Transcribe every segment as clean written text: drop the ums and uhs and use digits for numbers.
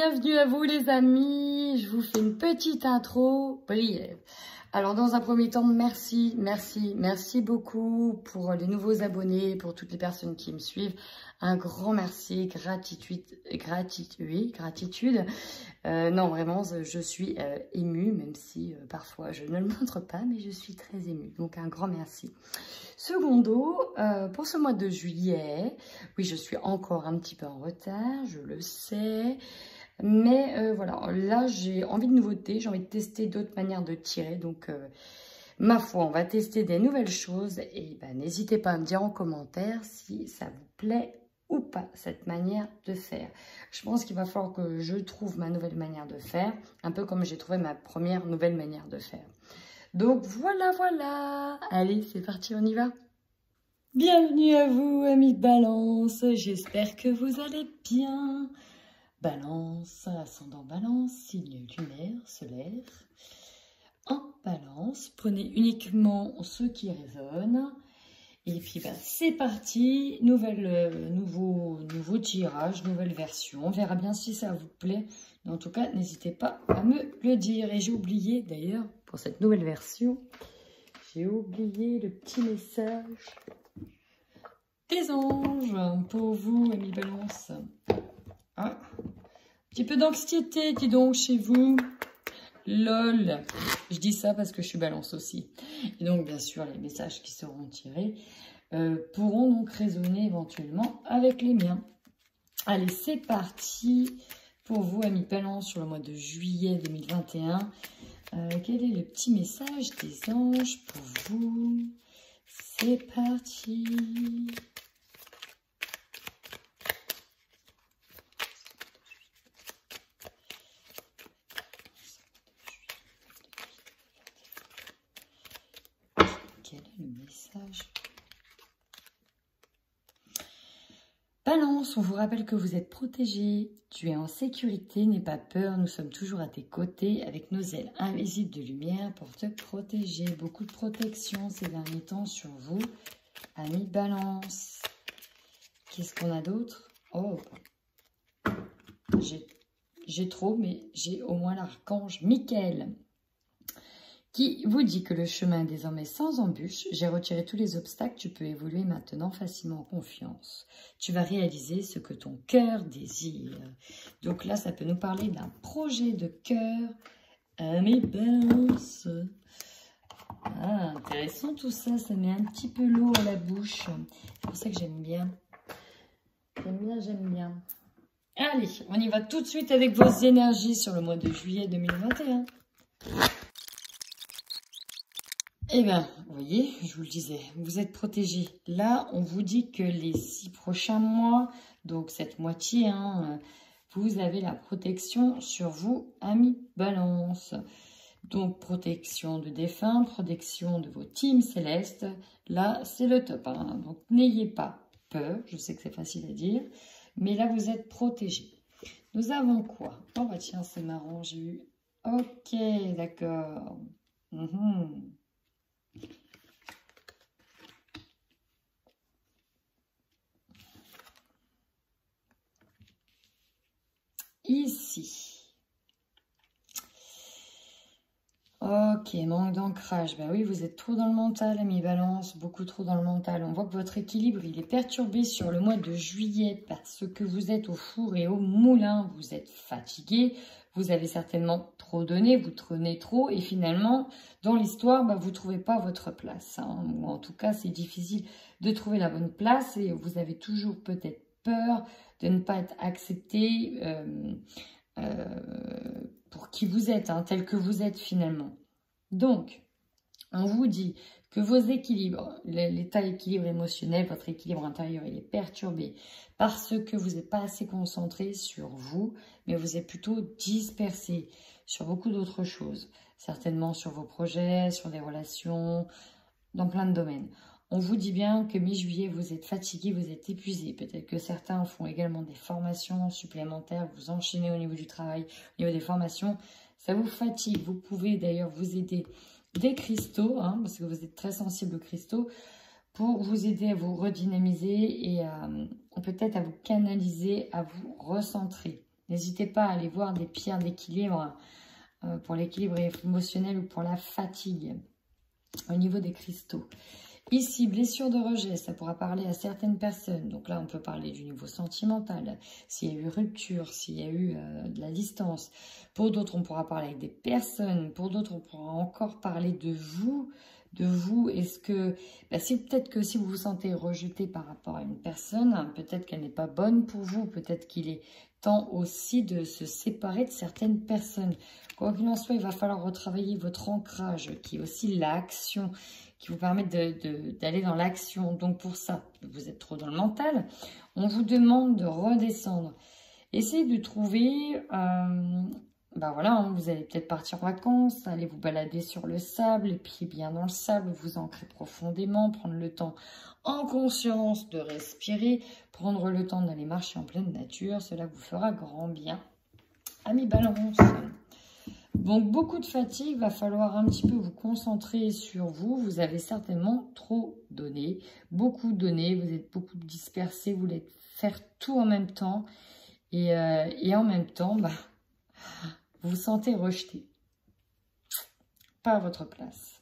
bienvenue à vous les amis, je vous fais une petite intro briève. Alors dans un premier temps, merci beaucoup pour les nouveaux abonnés, pour toutes les personnes qui me suivent. Un grand merci, gratitude. Non vraiment, je suis émue, même si parfois je ne le montre pas, mais je suis très émue. Donc un grand merci. Secondo, pour ce mois de juillet, oui je suis encore un petit peu en retard, je le sais. Mais voilà, là j'ai envie de nouveautés, j'ai envie de tester d'autres manières de tirer. Donc ma foi, on va tester des nouvelles choses. Et ben, n'hésitez pas à me dire en commentaire si ça vous plaît ou pas, cette manière de faire. Je pense qu'il va falloir que je trouve ma nouvelle manière de faire, un peu comme j'ai trouvé ma première nouvelle manière de faire. Donc voilà. Allez, c'est parti, on y va. Bienvenue à vous, amis de Balance. J'espère que vous allez bien. Balance, ascendant Balance, signe lunaire, solaire. En Balance, prenez uniquement ce qui résonne. Et puis bah, c'est parti, nouveau tirage, nouvelle version. On verra bien si ça vous plaît. Mais en tout cas, n'hésitez pas à me le dire. Et j'ai oublié d'ailleurs, pour cette nouvelle version, j'ai oublié le petit message des anges pour vous, amis Balance. Ah, un petit peu d'anxiété, dis donc, chez vous. Lol. Je dis ça parce que je suis Balance aussi. Et donc, bien sûr, les messages qui seront tirés pourront donc résonner éventuellement avec les miens. Allez, c'est parti pour vous, amis Balance, sur le mois de juillet 2021. Quel est le petit message des anges pour vous? C'est parti. Quel est le message? Balance, on vous rappelle que vous êtes protégé, tu es en sécurité, n'aie pas peur, nous sommes toujours à tes côtés avec nos ailes invisibles de lumière pour te protéger. Beaucoup de protection ces derniers temps sur vous, amis Balance. Qu'est-ce qu'on a d'autre? Oh, j'ai trop, mais j'ai au moins l'archange Michael qui vous dit que le chemin est désormais sans embûche. J'ai retiré tous les obstacles, tu peux évoluer maintenant facilement en confiance. Tu vas réaliser ce que ton cœur désire. Donc là, ça peut nous parler d'un projet de cœur. Amis Balance. Ah, intéressant tout ça, ça met un petit peu l'eau à la bouche. C'est pour ça que j'aime bien. J'aime bien. Allez, on y va tout de suite avec vos énergies sur le mois de juillet 2021. Eh bien, vous voyez, je vous le disais, vous êtes protégés. Là, on vous dit que les 6 prochains mois, donc cette moitié, vous avez la protection sur vous, amis Balance. Donc, protection de défunts, protection de vos teams célestes. Là, c'est le top. Donc, n'ayez pas peur. Je sais que c'est facile à dire. Mais là, vous êtes protégés. Nous avons quoi? Oh, bah tiens, c'est marrant, j'ai eu... Ok, d'accord. Ici. Ok, manque d'ancrage. Bah oui, vous êtes trop dans le mental, amis Balance, beaucoup trop dans le mental. On voit que votre équilibre, il est perturbé sur le mois de juillet parce que vous êtes au four et au moulin. Vous êtes fatigué, vous avez certainement trop donné, vous traînez trop et finalement, dans l'histoire, bah, vous ne trouvez pas votre place. Ou en tout cas, c'est difficile de trouver la bonne place et vous avez toujours peut-être peur de ne pas être accepté pour qui vous êtes, tel que vous êtes finalement. Donc, on vous dit que vos équilibres, l'état d'équilibre émotionnel, votre équilibre intérieur, il est perturbé parce que vous n'êtes pas assez concentré sur vous, mais vous êtes plutôt dispersé sur beaucoup d'autres choses, certainement sur vos projets, sur des relations, dans plein de domaines. On vous dit bien que mi-juillet, vous êtes fatigué, vous êtes épuisé. Peut-être que certains font également des formations supplémentaires, vous enchaînez au niveau du travail, au niveau des formations. Ça vous fatigue. Vous pouvez d'ailleurs vous aider des cristaux, parce que vous êtes très sensible aux cristaux, pour vous aider à vous redynamiser et peut-être à vous canaliser, à vous recentrer. N'hésitez pas à aller voir des pierres d'équilibre pour l'équilibre émotionnel ou pour la fatigue au niveau des cristaux. Ici, blessure de rejet, ça pourra parler à certaines personnes. Donc là, on peut parler du niveau sentimental, s'il y a eu rupture, s'il y a eu de la distance. Pour d'autres, on pourra parler avec des personnes. Pour d'autres, on pourra encore parler de vous. Est-ce que, peut-être que si vous vous sentez rejeté par rapport à une personne, peut-être qu'elle n'est pas bonne pour vous, peut-être qu'il est temps aussi de se séparer de certaines personnes. Quoi qu'il en soit, il va falloir retravailler votre ancrage, qui est aussi l'action, qui vous permet d'aller dans l'action. Donc pour ça, vous êtes trop dans le mental, on vous demande de redescendre. Essayez de trouver... voilà, vous allez peut-être partir en vacances, aller vous balader sur le sable, les pieds bien dans le sable, vous ancrer profondément, prendre le temps en conscience de respirer, prendre le temps d'aller marcher en pleine nature, cela vous fera grand bien. Amis Balance, donc beaucoup de fatigue, va falloir un petit peu vous concentrer sur vous, vous avez certainement trop donné, beaucoup donné, vous êtes beaucoup dispersé, vous voulez faire tout en même temps, et en même temps, vous vous sentez rejeté, pas à votre place.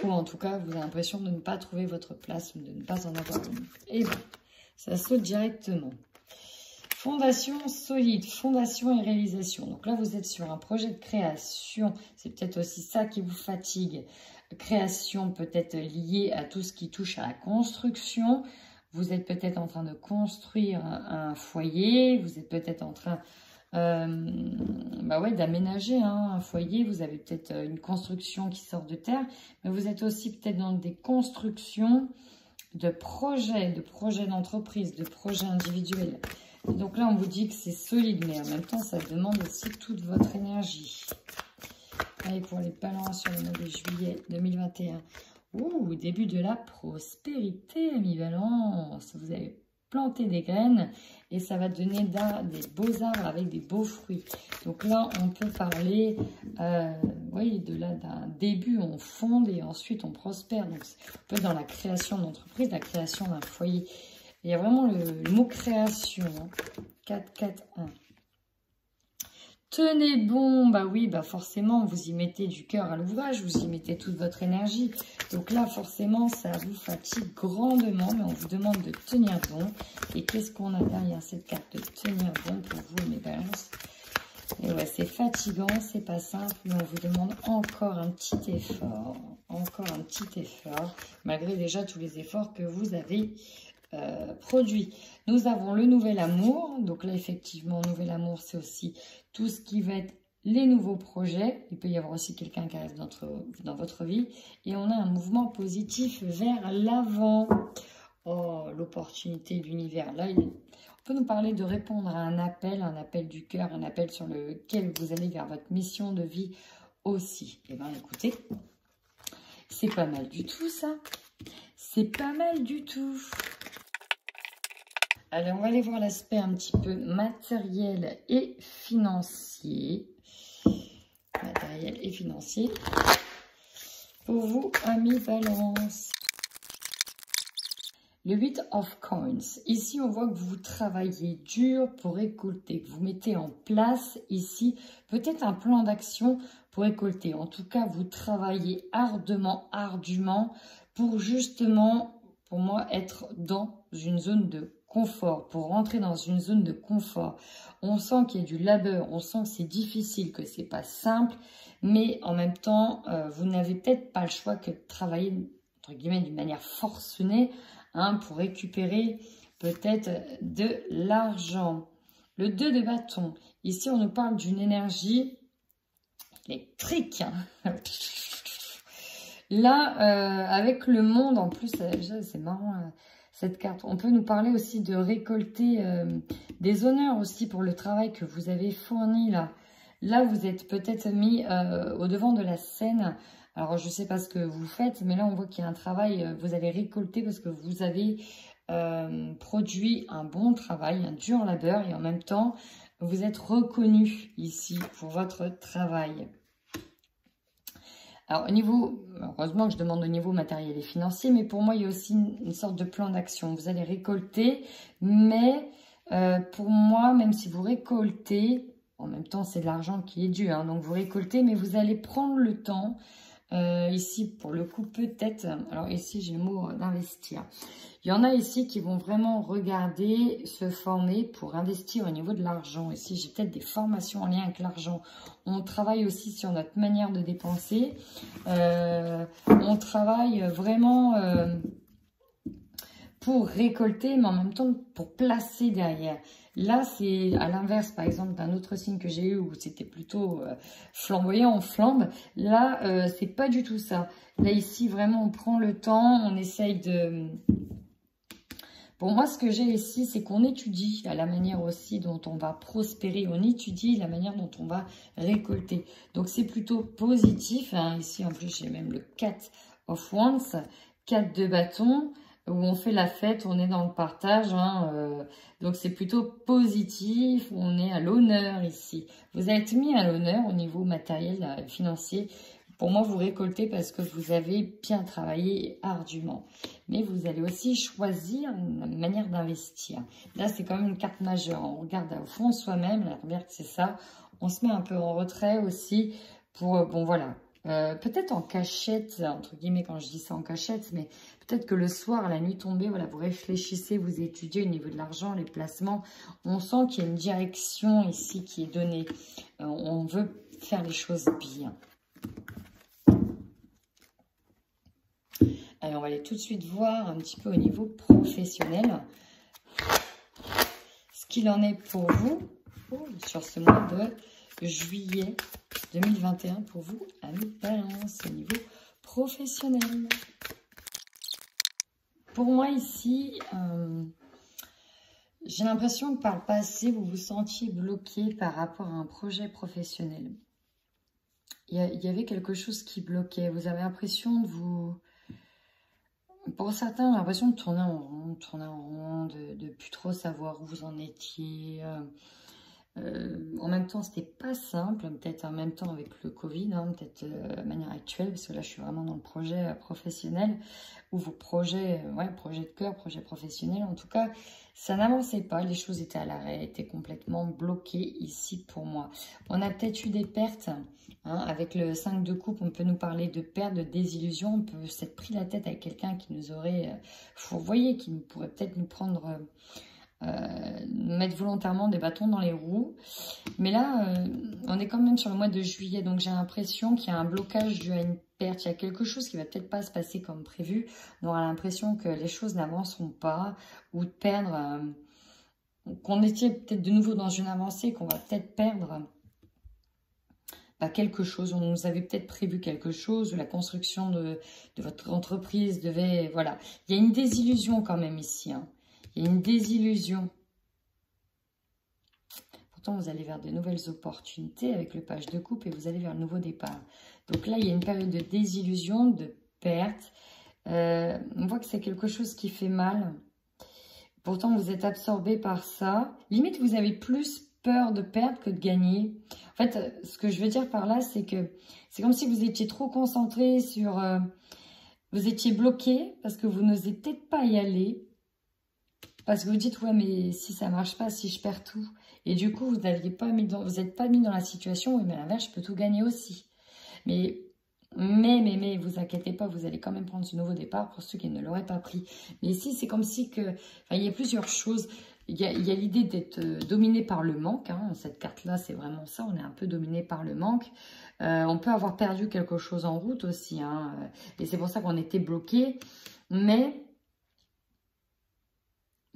Ou en tout cas, vous avez l'impression de ne pas trouver votre place, ou de ne pas en avoir une. Et bon, ça saute directement. Fondation solide, fondation et réalisation. Donc là, vous êtes sur un projet de création. C'est peut-être aussi ça qui vous fatigue. Création peut-être liée à tout ce qui touche à la construction. Vous êtes peut-être en train de construire un foyer. Vous êtes peut-être en train... d'aménager un foyer, vous avez peut-être une construction qui sort de terre, mais vous êtes aussi peut-être dans des constructions de projets d'entreprise, de projets individuels. Et donc là, on vous dit que c'est solide, mais en même temps, ça demande aussi toute votre énergie. Allez, pour les balances sur le mois de juillet 2021. Ouh, début de la prospérité, amis Balance. Vous avez planter des graines et ça va donner des beaux arbres avec des beaux fruits. Donc là, on peut parler d'un début, on fonde et ensuite on prospère. Donc un peu dans la création d'entreprise, la création d'un foyer. Il y a vraiment le mot création. 4, 4, 1. Tenez bon, forcément, vous y mettez du cœur à l'ouvrage, vous y mettez toute votre énergie. Donc là, forcément, ça vous fatigue grandement, mais on vous demande de tenir bon. Et qu'est-ce qu'on a derrière cette carte de tenir bon pour vous, mes balances? Et ouais, c'est fatigant, c'est pas simple, mais on vous demande encore un petit effort. Encore un petit effort, malgré déjà tous les efforts que vous avez produits. Nous avons le nouvel amour. Donc là, effectivement, nouvel amour, c'est aussi tout ce qui va être les nouveaux projets. Il peut y avoir aussi quelqu'un qui arrive dans votre vie. Et on a un mouvement positif vers l'avant. Oh, l'opportunité de l'univers. Là, on peut nous parler de répondre à un appel du cœur, un appel sur lequel vous allez vers votre mission de vie aussi. Eh bien, écoutez, c'est pas mal du tout, ça. C'est pas mal du tout. Allez, on va aller voir l'aspect un petit peu matériel et financier. Matériel et financier. Pour vous, amis Balance. Le 8 of Coins. Ici, on voit que vous travaillez dur pour récolter. Que vous mettez en place ici peut-être un plan d'action pour récolter. En tout cas, vous travaillez ardument pour justement, pour moi, être dans une zone de confort, pour rentrer dans une zone de confort. On sent qu'il y a du labeur, on sent que c'est difficile, que c'est pas simple, mais en même temps, vous n'avez peut-être pas le choix que de travailler, entre guillemets, d'une manière forcenée, pour récupérer peut-être de l'argent. Le 2 de bâton, ici on nous parle d'une énergie électrique. Là, avec le monde, en plus, c'est marrant, cette carte. On peut nous parler aussi de récolter des honneurs aussi pour le travail que vous avez fourni là. Là, vous êtes peut-être mis au devant de la scène. Alors, je ne sais pas ce que vous faites, mais là, on voit qu'il y a un travail. Vous allez récolter parce que vous avez produit un bon travail, un dur labeur. Et en même temps, vous êtes reconnu ici pour votre travail. Alors, au niveau, heureusement que je demande au niveau matériel et financier, mais pour moi, il y a aussi une sorte de plan d'action. Vous allez récolter, mais Pour moi, même si vous récoltez, en même temps c'est de l'argent qui est dû, hein, donc vous récoltez, mais vous allez prendre le temps, ici pour le coup peut-être, alors ici j'ai le mot d'investir. Il y en a ici qui vont vraiment regarder, se former pour investir au niveau de l'argent. Ici j'ai peut-être des formations en lien avec l'argent. On travaille aussi sur notre manière de dépenser. On travaille vraiment... pour récolter, mais en même temps pour placer derrière. Là, c'est à l'inverse, par exemple, d'un autre signe que j'ai eu où c'était plutôt flamboyant, en flambe. Là, c'est pas du tout ça. Là, ici, vraiment, on prend le temps, on essaye de... Pour moi, ce que j'ai ici, c'est qu'on étudie la manière aussi dont on va prospérer. On étudie la manière dont on va récolter. Donc, c'est plutôt positif. Hein. Ici, en plus, j'ai même le 4 of Wands, 4 de bâton, où on fait la fête, on est dans le partage. Hein, donc, c'est plutôt positif. On est à l'honneur ici. Vous êtes mis à l'honneur au niveau matériel, financier. Pour moi, vous récoltez parce que vous avez bien travaillé ardument. Mais vous allez aussi choisir une manière d'investir. Là, c'est quand même une carte majeure. On regarde au fond de soi-même. La première, c'est ça. On se met un peu en retrait aussi pour, bon voilà, peut-être en cachette, entre guillemets, quand je dis ça en cachette, mais peut-être que le soir, la nuit tombée, voilà, vous réfléchissez, vous étudiez au niveau de l'argent, les placements. On sent qu'il y a une direction ici qui est donnée. On veut faire les choses bien. Allez, on va aller tout de suite voir un petit peu au niveau professionnel ce qu'il en est pour vous sur ce mois de juillet 2021 pour vous, amis Balance, au niveau professionnel. Pour moi ici, j'ai l'impression que par le passé, vous vous sentiez bloqué par rapport à un projet professionnel. Il y avait quelque chose qui bloquait. Vous avez l'impression de vous... Pour certains, j'ai l'impression de tourner en rond, de plus trop savoir où vous en étiez. En même temps, c'était pas simple, peut-être en même temps avec le Covid, hein, peut-être de manière actuelle, parce que là, je suis vraiment dans le projet professionnel, ou vos projets, projet de cœur, projet professionnel. En tout cas, ça n'avançait pas, les choses étaient à l'arrêt, étaient complètement bloquées ici pour moi. On a peut-être eu des pertes, hein, avec le 5 de coupe, on peut nous parler de pertes, de désillusions, on peut s'être pris la tête avec quelqu'un qui nous aurait fourvoyé, qui pourrait peut-être nous prendre... mettre volontairement des bâtons dans les roues. Mais là, on est quand même sur le mois de juillet, donc j'ai l'impression qu'il y a un blocage dû à une perte. Il y a quelque chose qui va peut-être pas se passer comme prévu. On aura l'impression que les choses n'avanceront pas ou de perdre, qu'on était peut-être de nouveau dans une avancée, qu'on va peut-être perdre quelque chose. On nous avait peut-être prévu quelque chose, ou la construction de votre entreprise devait... Voilà. Il y a une désillusion quand même ici, hein. Il y a une désillusion. Pourtant, vous allez vers de nouvelles opportunités avec le page de coupe et vous allez vers un nouveau départ. Donc là, il y a une période de désillusion, de perte. On voit que c'est quelque chose qui fait mal. Pourtant, vous êtes absorbé par ça. Limite, vous avez plus peur de perdre que de gagner. En fait, ce que je veux dire par là, c'est que c'est comme si vous étiez trop concentré sur... vous étiez bloqué parce que vous n'osez peut-être pas y aller. Parce que vous dites, ouais, mais si ça marche pas, si je perds tout. Et du coup, vous n'êtes pas mis dans la situation, oui, mais à l'inverse, je peux tout gagner aussi. Mais vous inquiétez pas, vous allez quand même prendre ce nouveau départ pour ceux qui ne l'auraient pas pris. Mais ici, c'est comme si il y a plusieurs choses. Il y a l'idée d'être dominé par le manque. Hein. Cette carte-là, c'est vraiment ça. On est un peu dominé par le manque. On peut avoir perdu quelque chose en route aussi. Hein. Et c'est pour ça qu'on était bloqué.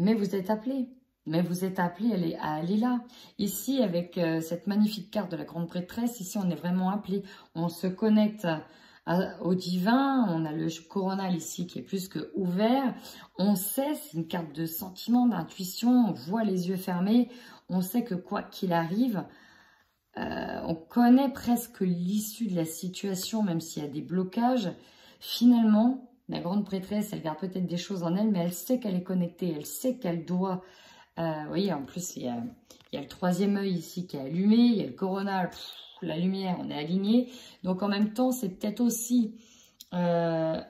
Mais vous êtes appelé. Mais vous êtes appelé à aller là. Ici, avec cette magnifique carte de la grande prêtresse, ici, on est vraiment appelé. On se connecte au divin. On a le coronal ici qui est plus que ouvert. On sait, c'est une carte de sentiment, d'intuition. On voit les yeux fermés. On sait que quoi qu'il arrive, on connaît presque l'issue de la situation, même s'il y a des blocages. Finalement... La grande prêtresse, elle garde peut-être des choses en elle, mais elle sait qu'elle est connectée, elle sait qu'elle doit... vous voyez, en plus, il y a le troisième œil ici qui est allumé, il y a le coronal, la lumière, on est aligné. Donc, en même temps, c'est peut-être aussi un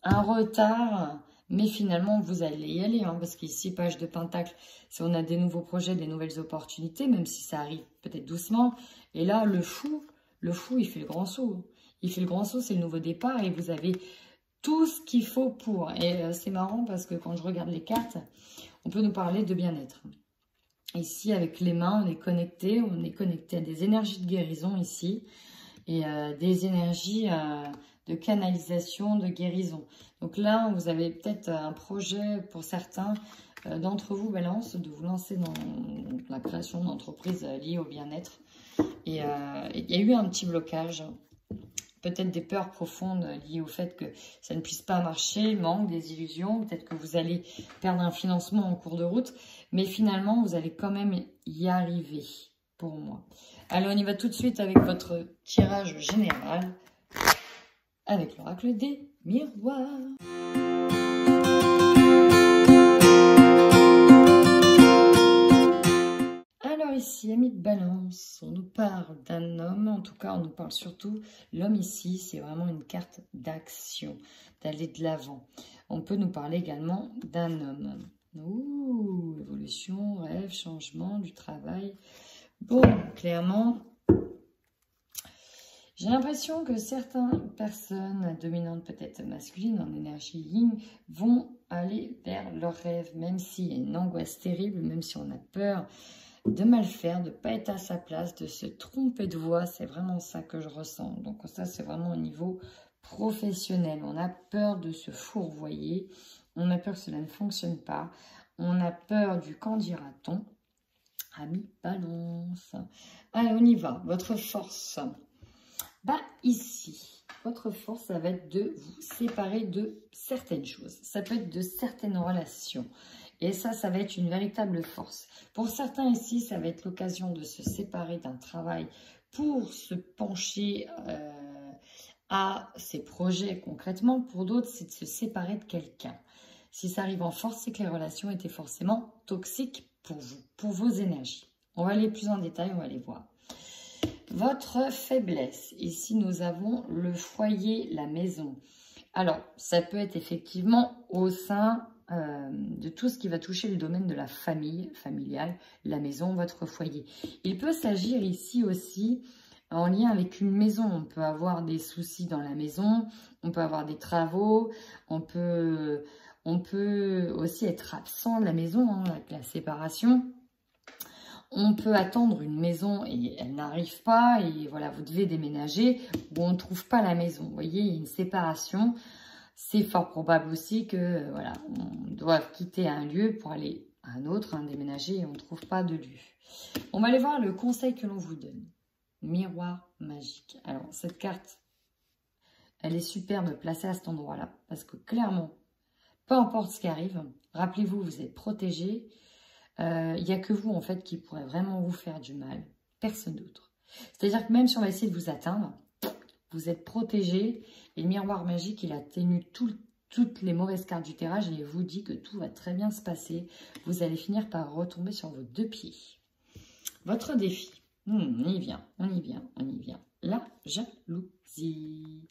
retard, Mais finalement, vous allez y aller, hein, parce qu'ici, page de Pentacle, si on a des nouveaux projets, des nouvelles opportunités, même si ça arrive peut-être doucement. Et là, le fou, il fait le grand saut. Il fait le grand saut, c'est le nouveau départ, et vous avez tout ce qu'il faut pour. Et c'est marrant, parce que quand je regarde les cartes, on peut nous parler de bien-être. Ici, avec les mains, on est connecté à des énergies de guérison ici, et des énergies de canalisation, de guérison. Donc là, vous avez peut-être un projet pour certains d'entre vous, Balance, de vous lancer dans la création d'entreprises liées au bien-être. Et il y a eu un petit blocage, peut-être des peurs profondes liées au fait que ça ne puisse pas marcher, manque, des illusions, peut-être que vous allez perdre un financement en cours de route, mais finalement, vous allez quand même y arriver, pour moi. Alors, on y va tout de suite avec votre tirage général, avec l'oracle des miroirs. Alors ici, amis de Balance, on nous parle d'un homme, en tout cas on nous parle surtout, l'homme ici, c'est vraiment une carte d'action, d'aller de l'avant. On peut nous parler également d'un homme. Ouh, évolution, rêve, changement, du travail. Bon, clairement, j'ai l'impression que certaines personnes dominantes, peut-être masculines, en énergie yin, vont aller vers leurs rêves, même s'il y a une angoisse terrible, même si on a peur de mal faire, de ne pas être à sa place, de se tromper de voie. C'est vraiment ça que je ressens. Donc ça, c'est vraiment au niveau professionnel. On a peur de se fourvoyer. On a peur que cela ne fonctionne pas. On a peur du qu'en dira-t-on. Ami Balance. Allez, on y va. Votre force. Bah ici, votre force, ça va être de vous séparer de certaines choses. Ça peut être de certaines relations. Et ça va être une véritable force. Pour certains ici, ça va être l'occasion de se séparer d'un travail pour se pencher à ses projets concrètement. Pour d'autres, c'est de se séparer de quelqu'un. Si ça arrive en force, c'est que les relations étaient forcément toxiques pour vous, pour vos énergies. On va aller plus en détail, on va les voir. Votre faiblesse. Ici, nous avons le foyer, la maison. Alors, ça peut être effectivement au sein de tout ce qui va toucher le domaine de la famille, familiale, la maison, votre foyer. Il peut s'agir ici aussi en lien avec une maison. On peut avoir des soucis dans la maison, on peut avoir des travaux, on peut aussi être absent de la maison, hein, avec la séparation. On peut attendre une maison et elle n'arrive pas, et voilà, vous devez déménager, ou on ne trouve pas la maison. Vous voyez, il y a une séparation. C'est fort probable aussi que, voilà, on doit quitter un lieu pour aller à un autre, déménager, et on ne trouve pas de lieu. On va aller voir le conseil que l'on vous donne. Miroir magique. Alors, cette carte, elle est superbe placée à cet endroit-là, parce que clairement, peu importe ce qui arrive, rappelez-vous, vous êtes protégé. Il n'y a que vous, en fait, qui pourrait vraiment vous faire du mal. Personne d'autre. C'est-à-dire que même si on va essayer de vous atteindre, vous êtes protégé. Et le miroir magique, il a tenu toutes les mauvaises cartes du tirage et il vous dit que tout va très bien se passer. Vous allez finir par retomber sur vos deux pieds. Votre défi. On y vient, on y vient, on y vient. La jalousie.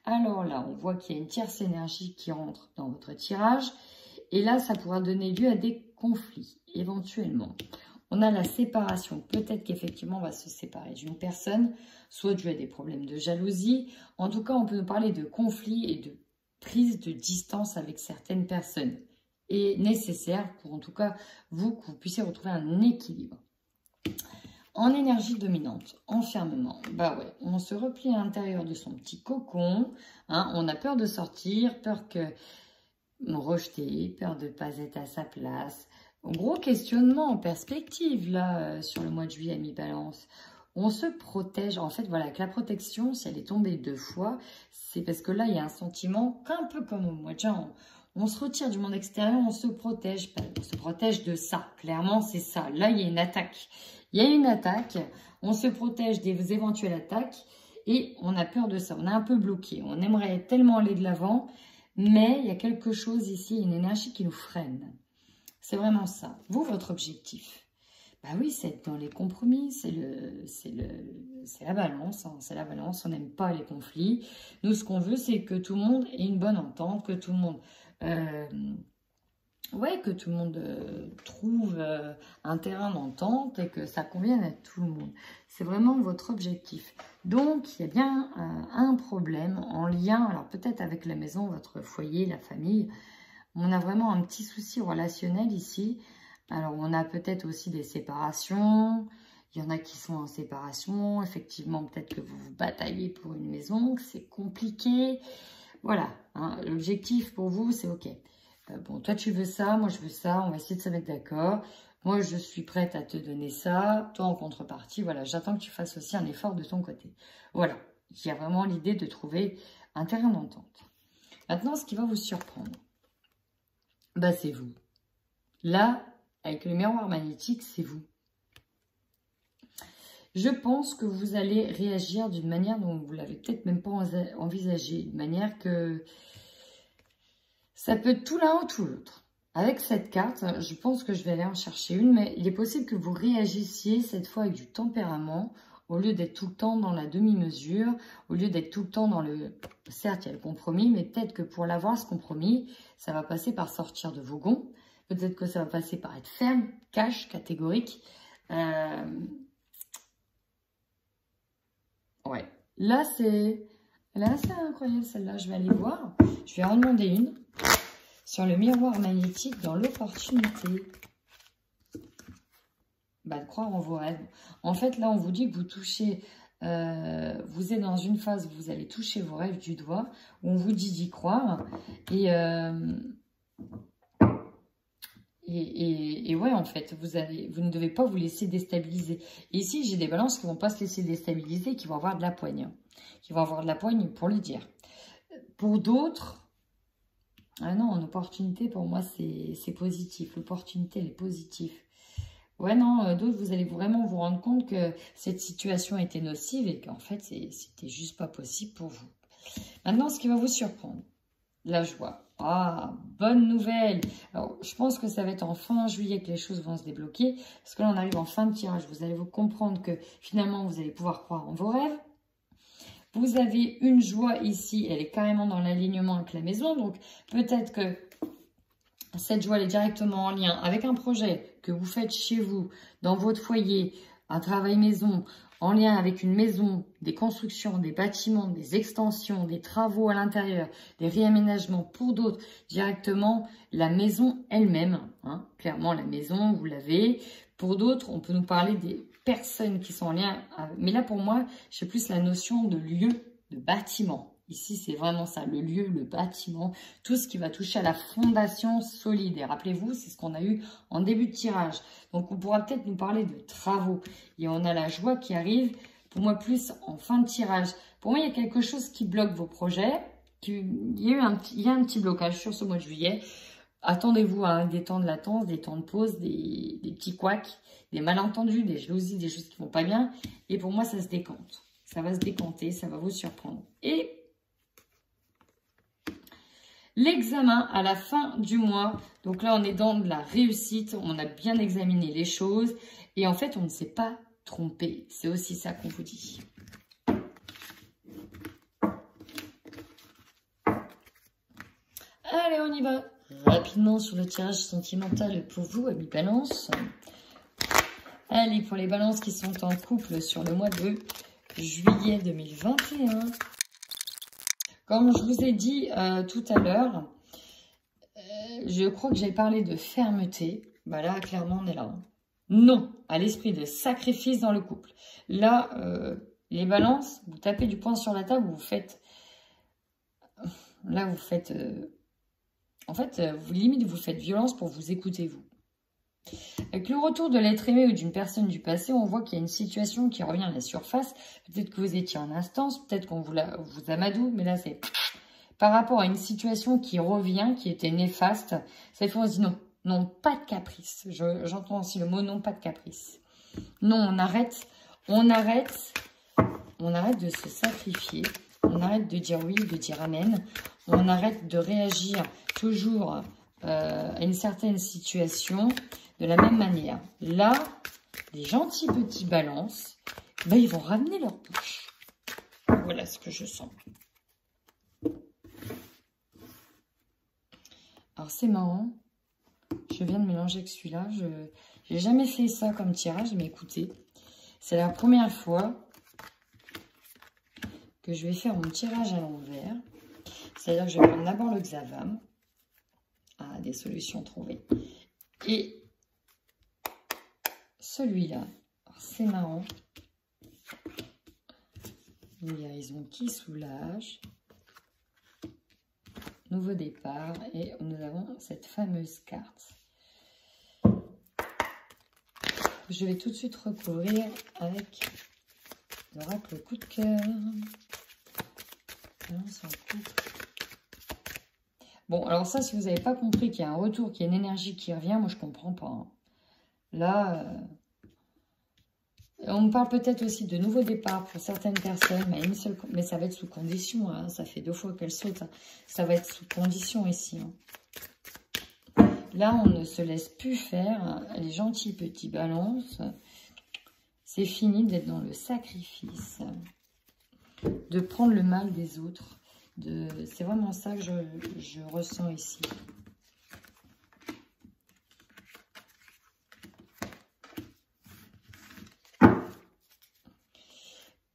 Alors là, on voit qu'il y a une tierce énergie qui rentre dans votre tirage. Et là, ça pourra donner lieu à des conflits, éventuellement. On a la séparation. Peut-être qu'effectivement, on va se séparer d'une personne, soit dû à des problèmes de jalousie. En tout cas, on peut parler de conflits et de prise de distance avec certaines personnes. Et nécessaire pour, en tout cas, que vous puissiez retrouver un équilibre. En énergie dominante, enfermement, bah ouais, on se replie à l'intérieur de son petit cocon, on a peur de sortir, peur que rejeter, peur de ne pas être à sa place. Gros questionnement en perspective là sur le mois de juillet, ami Balance. On se protège, en fait voilà, que la protection, si elle est tombée 2 fois, c'est parce que là il y a un sentiment qu'un peu comme au mois de juin, on se retire du monde extérieur, on se protège de ça, clairement c'est ça. Là il y a une attaque. Il y a une attaque, on se protège des éventuelles attaques et on a peur de ça, on est un peu bloqué. On aimerait tellement aller de l'avant, mais il y a quelque chose ici, une énergie qui nous freine. C'est vraiment ça. Vous, votre objectif, bah oui, c'est être dans les compromis, c'est la balance, c'est la balance, on n'aime pas les conflits. Nous, ce qu'on veut, c'est que tout le monde ait une bonne entente, que tout le monde ouais, que tout le monde trouve un terrain d'entente et que ça convienne à tout le monde. C'est vraiment votre objectif. Donc, il y a bien un problème en lien, alors peut-être avec la maison, votre foyer, la famille. On a vraiment un petit souci relationnel ici. Alors, on a peut-être aussi des séparations. Il y en a qui sont en séparation. Effectivement, peut-être que vous vous bataillez pour une maison, que c'est compliqué. Voilà, hein, l'objectif pour vous, c'est OK. Bon, toi, tu veux ça, moi, je veux ça. On va essayer de se mettre d'accord. Moi, je suis prête à te donner ça. Toi, en contrepartie, voilà, j'attends que tu fasses aussi un effort de ton côté. Voilà, il y a vraiment l'idée de trouver un terrain d'entente. Maintenant, ce qui va vous surprendre, bah, c'est vous. Là, avec le miroir magnétique, c'est vous. Je pense que vous allez réagir d'une manière dont vous ne l'avez peut-être même pas envisagé. D'une manière que ça peut être tout l'un ou tout l'autre. Avec cette carte, je pense que je vais aller en chercher une, mais il est possible que vous réagissiez cette fois avec du tempérament, au lieu d'être tout le temps dans la demi-mesure, au lieu d'être tout le temps dans le... Certes, il y a le compromis, mais peut-être que pour l'avoir, ce compromis, ça va passer par sortir de vos gonds. Peut-être que ça va passer par être ferme, cash, catégorique. Ouais. Là, c'est incroyable, celle-là. Je vais aller voir. Je vais en demander une. Sur le miroir magnétique dans l'opportunité. Bah, de croire en vos rêves. En fait, là, on vous dit que vous touchez... vous êtes dans une phase où vous allez toucher vos rêves du doigt. Où on vous dit d'y croire. Et ouais, en fait, vous ne devez pas vous laisser déstabiliser. Et ici, j'ai des balances qui ne vont pas se laisser déstabiliser, qui vont avoir de la poigne. Qui vont avoir de la poigne pour le dire. Pour d'autres... Ah non, en opportunité, pour moi, c'est positif. L'opportunité, elle est positive. Ouais, non, d'autres, vous allez vraiment vous rendre compte que cette situation était nocive et qu'en fait, c'était juste pas possible pour vous. Maintenant, ce qui va vous surprendre, la joie. Ah, bonne nouvelle. Alors, je pense que ça va être en fin juillet que les choses vont se débloquer. Parce que là, on arrive en fin de tirage. Vous allez vous comprendre que finalement, vous allez pouvoir croire en vos rêves. Vous avez une joie ici, elle est carrément dans l'alignement avec la maison. Donc, peut-être que cette joie elle est directement en lien avec un projet que vous faites chez vous, dans votre foyer, un travail maison, en lien avec une maison, des constructions, des bâtiments, des extensions, des travaux à l'intérieur, des réaménagements. Pour d'autres, directement la maison elle-même. Hein. Clairement, la maison, vous l'avez. Pour d'autres, on peut nous parler des personnes qui sont en lien. Mais là, pour moi, j'ai plus la notion de lieu, de bâtiment. Ici, c'est vraiment ça, le lieu, le bâtiment, tout ce qui va toucher à la fondation solide. Et rappelez-vous, c'est ce qu'on a eu en début de tirage. Donc, on pourra peut-être nous parler de travaux. Et on a la joie qui arrive, pour moi, plus en fin de tirage. Pour moi, il y a quelque chose qui bloque vos projets. Il y a un petit blocage sur ce mois de juillet. Attendez-vous à des temps de latence, des temps de pause, des petits couacs, des malentendus, des jalousies, des choses qui ne vont pas bien. Et pour moi, ça se décante. Ça va se décanter, ça va vous surprendre. Et l'examen à la fin du mois. Donc là, on est dans de la réussite. On a bien examiné les choses. Et en fait, on ne s'est pas trompé. C'est aussi ça qu'on vous dit. Allez, on y va. Rapidement sur le tirage sentimental pour vous, amis Balance. Allez, pour les Balances qui sont en couple sur le mois de juillet 2021. Comme je vous ai dit tout à l'heure, je crois que j'ai parlé de fermeté. Bah là, clairement, on est là. Non à l'esprit de sacrifice dans le couple. Là, les Balances, vous tapez du poing sur la table, vous faites... Là, vous faites... en fait, limite, vous faites violence pour vous écouter, vous. Avec le retour de l'être aimé ou d'une personne du passé, on voit qu'il y a une situation qui revient à la surface. Peut-être que vous étiez en instance, peut-être qu'on vous amadoue, mais là, c'est par rapport à une situation qui revient, qui était néfaste. Cette fois, on se dit non, non, pas de caprice. J'entends aussi le mot non, pas de caprice. Non, on arrête de se sacrifier. On arrête de dire oui, de dire amen. On arrête de réagir toujours à une certaine situation de la même manière. Là, les gentils petits Balances, ben, ils vont ramener leur bouche. Voilà ce que je sens. Alors, c'est marrant. Je viens de mélanger avec celui-là. Je n'ai jamais fait ça comme tirage, mais écoutez, c'est la première fois que je vais faire mon tirage à l'envers. C'est-à-dire que je vais prendre d'abord le Xavam. Ah, des solutions trouvées. Et celui-là, c'est marrant. Une guérison qui soulage. Nouveau départ. Et nous avons cette fameuse carte. Je vais tout de suite recouvrir avec l'oracle coup de cœur. Bon, alors ça, si vous n'avez pas compris qu'il y a un retour, qu'il y a une énergie qui revient, moi, je ne comprends pas. Hein. Là, on me parle peut-être aussi de nouveaux départs pour certaines personnes, mais ça va être sous condition. Hein. Ça fait 2 fois qu'elle saute. Hein. Ça va être sous condition ici. Hein. Là, on ne se laisse plus faire. Hein. Les gentils petits balances. C'est fini d'être dans le sacrifice. De prendre le mal des autres. C'est vraiment ça que je ressens ici.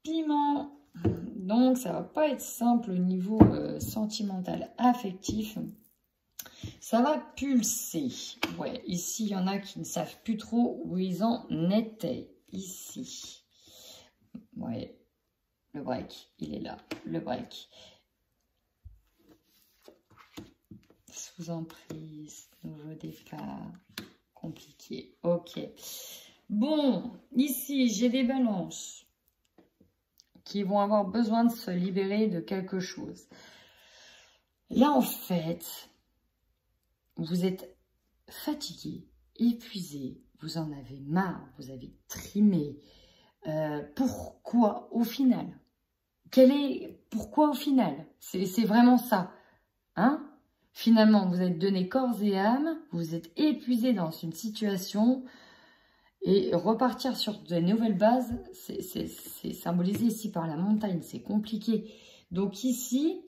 Piment. Donc, ça va pas être simple au niveau sentimental, affectif. Ça va pulser. Ouais, ici, il y en a qui ne savent plus trop où ils en étaient. Ici. Ouais, le break, il est là. Le break. Sous emprise, nouveau départ, compliqué. Ok. Bon, ici, j'ai des balances qui vont avoir besoin de se libérer de quelque chose. Là, en fait, vous êtes fatigué, épuisé, vous en avez marre, vous avez trimé. Pourquoi au final? Pourquoi au final? C'est vraiment ça. Hein? Finalement, vous êtes donné corps et âme, vous êtes épuisé dans une situation et repartir sur de nouvelles bases, c'est symbolisé ici par la montagne, c'est compliqué. Donc ici,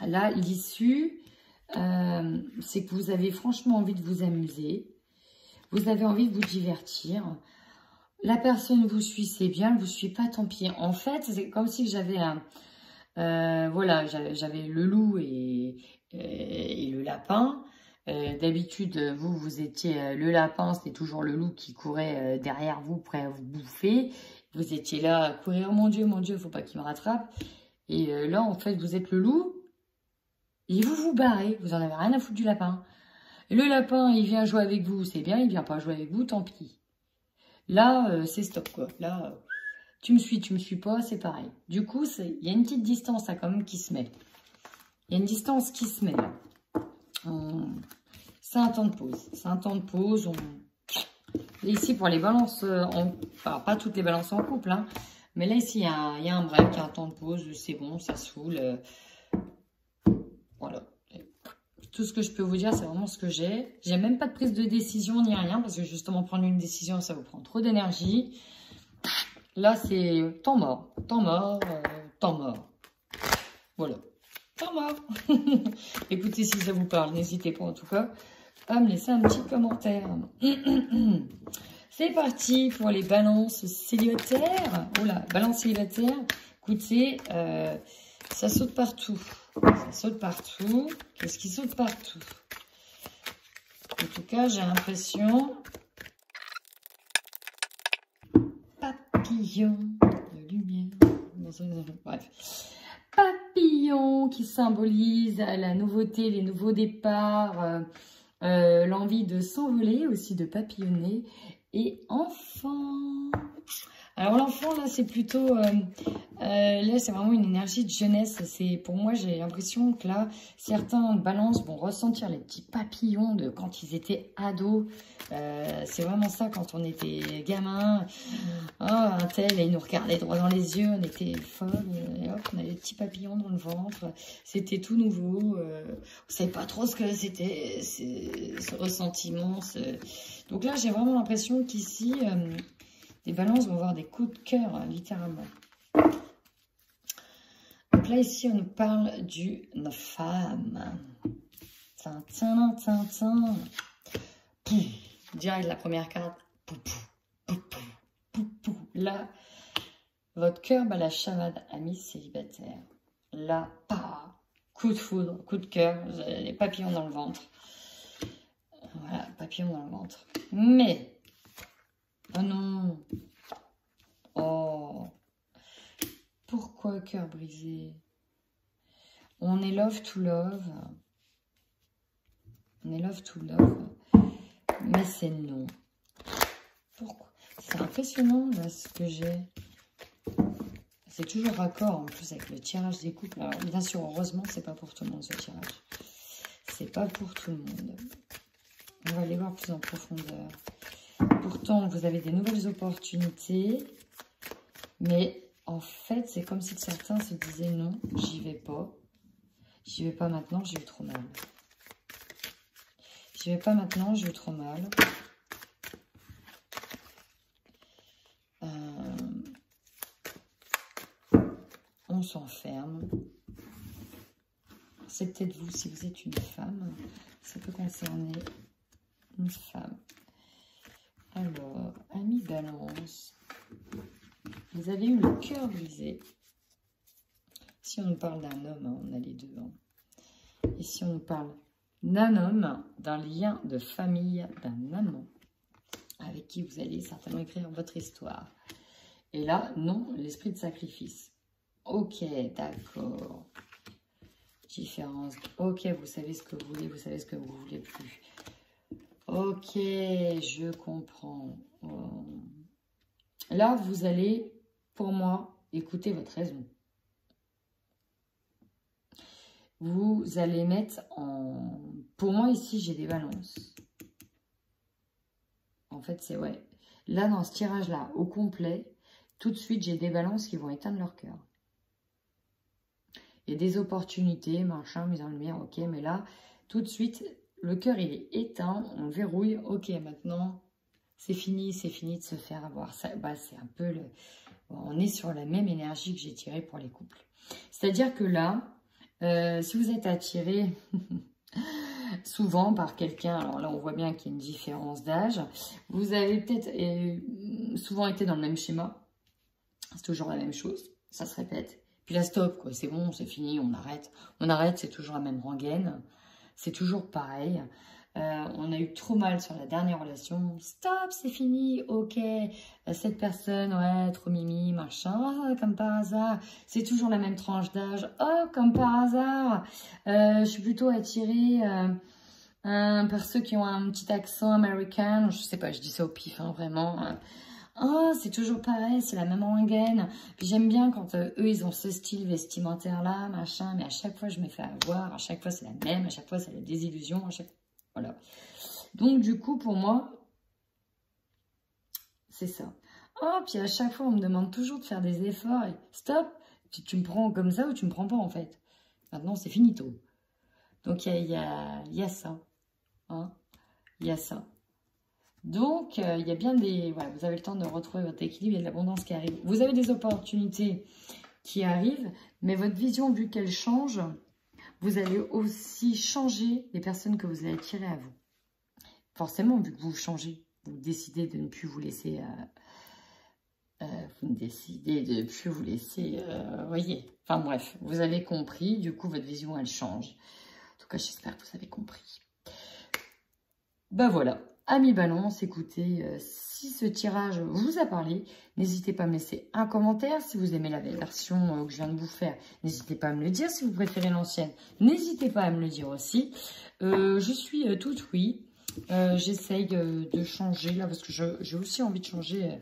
là, l'issue, c'est que vous avez franchement envie de vous amuser, vous avez envie de vous divertir. La personne vous suit, c'est bien, elle ne vous suit pas, tant pis. En fait, c'est comme si j'avais voilà, j'avais le loup et le lapin. D'habitude, vous étiez le lapin, c'était toujours le loup qui courait derrière vous, prêt à vous bouffer. Vous étiez là à courir, oh mon Dieu, faut pas qu'il me rattrape. Et là, en fait, vous êtes le loup et vous vous barrez. Vous en avez rien à foutre du lapin. Le lapin, il vient jouer avec vous, c'est bien. Il vient pas jouer avec vous, tant pis. Là, c'est stop, quoi. Là, tu me suis pas, c'est pareil. Du coup, il y a une petite distance là, quand même qui se met. Il y a une distance qui se met là. C'est un temps de pause. C'est un temps de pause. Et ici, pour les balances, enfin, pas toutes les balances en couple, hein, mais là, ici, il y a un break, il y a un temps de pause. C'est bon, ça saoule. Voilà. Tout ce que je peux vous dire, c'est vraiment ce que j'ai. J'ai même pas de prise de décision ni rien, parce que justement, prendre une décision, ça vous prend trop d'énergie. Là, c'est temps mort. Temps mort, temps mort. Voilà. Temps mort. Écoutez, si ça vous parle, n'hésitez pas en tout cas à me laisser un petit commentaire. C'est parti pour les balances célibataires. Oh là, balance célibataire. Écoutez, ça saute partout. Ça saute partout. Qu'est-ce qui saute partout? En tout cas, j'ai l'impression... Papillon de lumière. Bref. Papillon qui symbolise la nouveauté, les nouveaux départs, l'envie de s'envoler, aussi de papillonner. Et enfant. Alors l'enfant, là, c'est plutôt... là, c'est vraiment une énergie de jeunesse. Pour moi, j'ai l'impression que là, certains balances vont ressentir les petits papillons de quand ils étaient ados. C'est vraiment ça, quand on était gamin. Oh, un tel, et il nous regardait droit dans les yeux. On était folles. Et hop, on avait des petits papillons dans le ventre. C'était tout nouveau. On ne savait pas trop ce que c'était, ce ressentiment. Donc là, j'ai vraiment l'impression qu'ici... les balances vont avoir des coups de cœur, hein, littéralement. Donc là, ici, on nous parle d'une femme. Direct la première carte. Là, votre cœur bat la chamade, amis célibataires. Là, coup de foudre, coup de cœur, les papillons dans le ventre. Voilà, papillons dans le ventre. Mais, oh non, oh, pourquoi cœur brisé? On est love to love. On est love to love. Mais c'est non. Pourquoi? C'est impressionnant là, ce que j'ai. C'est toujours raccord en plus avec le tirage des couples. Alors bien sûr, heureusement, c'est pas pour tout le monde ce tirage. C'est pas pour tout le monde. On va aller voir plus en profondeur. Pourtant, vous avez des nouvelles opportunités. Mais en fait, c'est comme si certains se disaient non, j'y vais pas. J'y vais pas maintenant, j'ai eu trop mal. J'y vais pas maintenant, j'ai eu trop mal. On s'enferme. C'est peut-être vous, si vous êtes une femme. Ça peut concerner une femme. Alors, amis balance. Vous avez eu le cœur brisé. Si on nous parle d'un homme, hein, on a les deux. Hein. Et si on nous parle d'un homme, d'un lien de famille, d'un amant, avec qui vous allez certainement écrire votre histoire. Et là, non, l'esprit de sacrifice. Ok, d'accord. Différence. Ok, vous savez ce que vous voulez, vous savez ce que vous ne voulez plus. Ok, je comprends. Là, vous allez, pour moi, écouter votre raison. Vous allez mettre en... Pour moi, ici, j'ai des balances. En fait, c'est ouais. Là, dans ce tirage-là, au complet, tout de suite, j'ai des balances qui vont éteindre leur cœur. Il y a des opportunités, machin, mise en lumière, ok. Mais là, tout de suite, le cœur, il est éteint, on verrouille. Ok, maintenant, c'est fini de se faire avoir. Bah, c'est un peu le... On est sur la même énergie que j'ai tirée pour les couples. C'est-à-dire que là, si vous êtes attiré souvent par quelqu'un, alors là, on voit bien qu'il y a une différence d'âge. Vous avez peut-être souvent été dans le même schéma. C'est toujours la même chose, ça se répète. Puis là, stop, quoi. C'est bon, c'est fini, on arrête. On arrête, c'est toujours la même rengaine. C'est toujours pareil. On a eu trop mal sur la dernière relation. Stop, c'est fini, ok. Cette personne, ouais, trop mimi, machin, comme par hasard. C'est toujours la même tranche d'âge. Oh, comme par hasard. Je suis plutôt attirée par ceux qui ont un petit accent américain. Je sais pas, je dis ça au pif, hein, vraiment. Oh, c'est toujours pareil, c'est la même rengaine. Puis j'aime bien quand eux, ils ont ce style vestimentaire-là, machin. Mais à chaque fois, je me fais avoir. À chaque fois, c'est la même. À chaque fois, c'est la désillusion. À chaque... Voilà. Donc, du coup, pour moi, c'est ça. Oh, puis à chaque fois, on me demande toujours de faire des efforts. Et stop, tu me prends comme ça ou tu me prends pas, en fait. Maintenant, c'est finito. Donc, il y a ça. Hein, il y a ça. Donc, il y a bien des... Voilà, vous avez le temps de retrouver votre équilibre, il y a de l'abondance qui arrive. Vous avez des opportunités qui arrivent, mais votre vision, vu qu'elle change, vous allez aussi changer les personnes que vous allez attirer à vous. Forcément, vu que vous changez, vous décidez de ne plus vous laisser... vous décidez de ne plus vous laisser... voyez, enfin bref, vous avez compris, du coup, votre vision, elle change. En tout cas, j'espère que vous avez compris. Ben voilà. Amis Balance, écoutez, si ce tirage vous a parlé, n'hésitez pas à me laisser un commentaire. Si vous aimez la version que je viens de vous faire, n'hésitez pas à me le dire. Si vous préférez l'ancienne, n'hésitez pas à me le dire aussi. Je suis toute oui. J'essaye de changer là parce que j'ai aussi envie de changer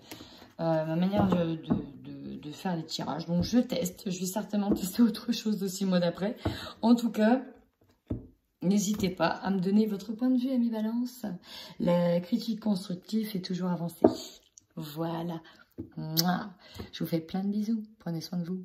ma manière de faire les tirages. Donc je teste. Je vais certainement tester autre chose aussi le mois d'après. En tout cas... N'hésitez pas à me donner votre point de vue, amis Balance. La critique constructive est toujours avancée. Voilà. Je vous fais plein de bisous. Prenez soin de vous.